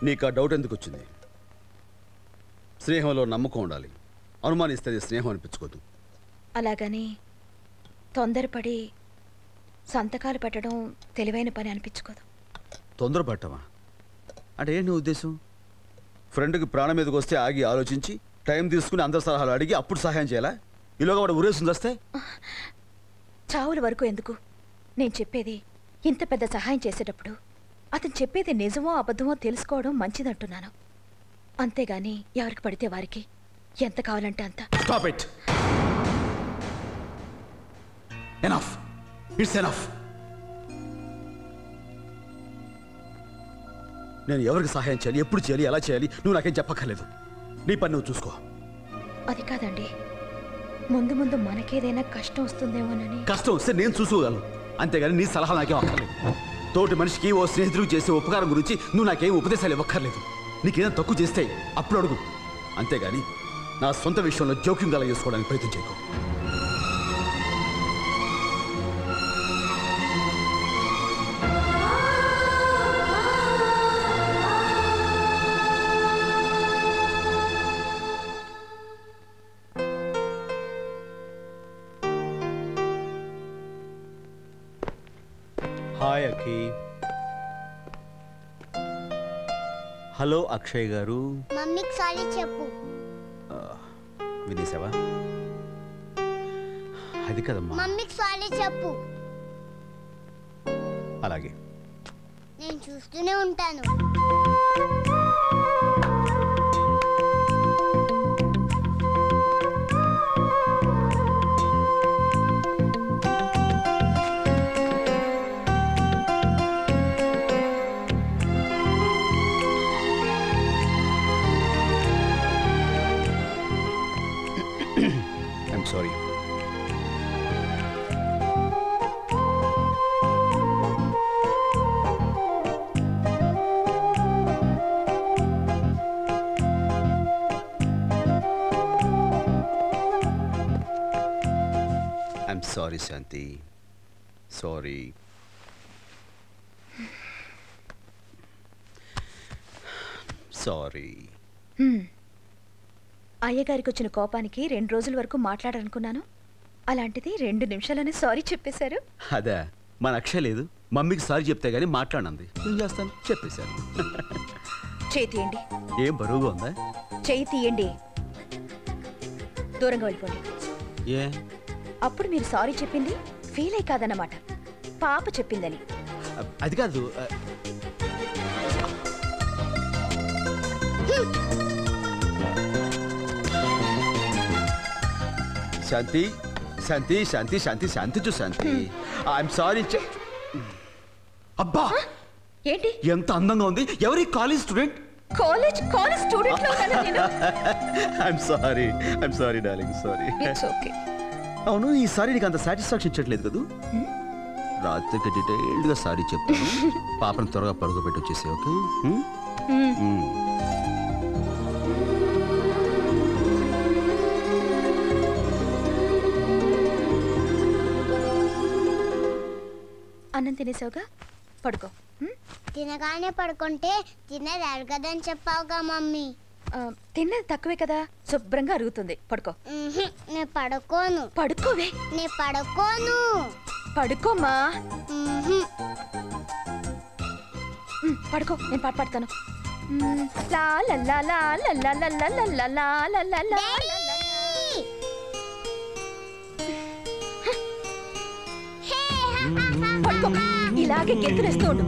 నీకు ఆ డౌట్ ఎందుకు వచ్చింది? స్నేహంలో నమ్మకం ఉండాలి. అనుమానిస్తే స్నేహం అనిపించుకోదు. అలాగని తొందరపడి సంతకాలు పెట్టడం తెలివైన పని అనిపించుకోదు. తొందరపడటమా అంటే ఏంటి నీ ఉద్దేశం? ఫ్రెండ్కి ప్రాణం మీదకి వస్తే ఆగి ఆలోచించి టైం తీసుకుని అందరి సలహాలు అడిగి అప్పుడు సహాయం చేయాలా? ఈలోగా వాడు ఉరేసింది వస్తే చావుల వరకు ఎందుకు? నేను చెప్పేది, ఇంత పెద్ద సహాయం చేసేటప్పుడు అతను చెప్పేది నిజమో అబద్ధమో తెలుసుకోవడం మంచిదంటున్నాను. అంతేగాని ఎవరికి పడితే వారికి ఎంత కావాలంటే అంత. Stop it. Enough. It's enough. నేను ఎవరికి సహాయం చేయాలి, ఎప్పుడు చేయాలి, ఎలా చేయాలి నువ్వు నాకేం చెప్పక్కర్లేదు. నీ పని నువ్వు చూసుకో. అది కాదండి, ముందు ముందు మనకేదైనా కష్టం వస్తుందేమోనని. కష్టం వస్తే నేను చూసుకోగలను, అంతేగాని నీ సలహా నాకేం అక్కర్లేదు. తోటి మనిషికి ఓ స్నేహితుడికి చేసే ఉపకారం గురించి నువ్వు నాకేం ఉపదేశాలు ఇవ్వక్కర్లేదు. నీకేదైనా తక్కువ చేస్తే అప్పుడు అడుగు, అంతేగాని నా సొంత విషయంలో జోక్యం గల చేసుకోవడానికి ప్రయత్నం చేయకు. హాయ్ అఖి. హలో అక్షయ్ గారు. మమ్మీకి సారీ చెప్పు. వినేసావా? అది కదమ్మా. మమ్మీకి సారీ చెప్పు. అలాగే. నేను చూస్తూనే ఉంటాను. I'm sorry. I'm sorry, Shanti. Sorry. Sorry. అయ్యగారికి వచ్చిన కోపానికి 2 రోజుల వరకు మాట్లాడాలనుకున్నాను. అలాంటిది 2 నిమిషాలనే సారీ చెప్పేశారు. అదే మన అక్షయ్ లేదు, మమ్మీకి సారీ చెప్తే గానీ మాట్లాడండి. ఏం చేస్తాను, చెప్పేశాను. చేయి తీయండి. ఏం బరువుగా ఉందా? చేయి తీయండి. దూరంగా వెళ్ళిపోండి. ఏ అప్పుడు మీరు సారీ చెప్పింది ఫీల్ అయి కాదన్నమాట, పాప చెప్పిందని. అది కాదు. శాంతి శాంతి శాంతి శాంతి శాంతి చూ శాంతి. I'm sorry. అబ్బా ఏంటి ఎంత అందంగా ఉంది. ఎవరి కాలేజ్ స్టూడెంట్? కాలేజ్ స్టూడెంట్ లో కదా నేను. I'm sorry darling, sorry. It's okay. అవును, ఈసారి నీకు అంత సాటిస్ఫాక్షన్ ఇచ్చట్లేదు కదా? రాత్రికి డీటెయిల్డ్గా సారీ చెప్తాను. పాపను త్వరగా పడుకోబెట్టి వచ్చేసి. ఓకే. అన్నం తినేసావుగా, పడుకో. తినగానే పడుకుంటే తినేది అరగదని చెప్పావుగా మమ్మీ. తిన్నది తక్కువే కదా, శుభ్రంగా అరుగుతుంది. పడుకో. నేను పడుకోను. పడుకోవే. నేను పడుకోను. పడుకోమా. పడుకో, నేను పాట పాడతాను. లా లా లా లా లా లా లా లా లా లా లా లా లా. పడుకో, ఇలాగే గెంతులేస్తూ ఉండు.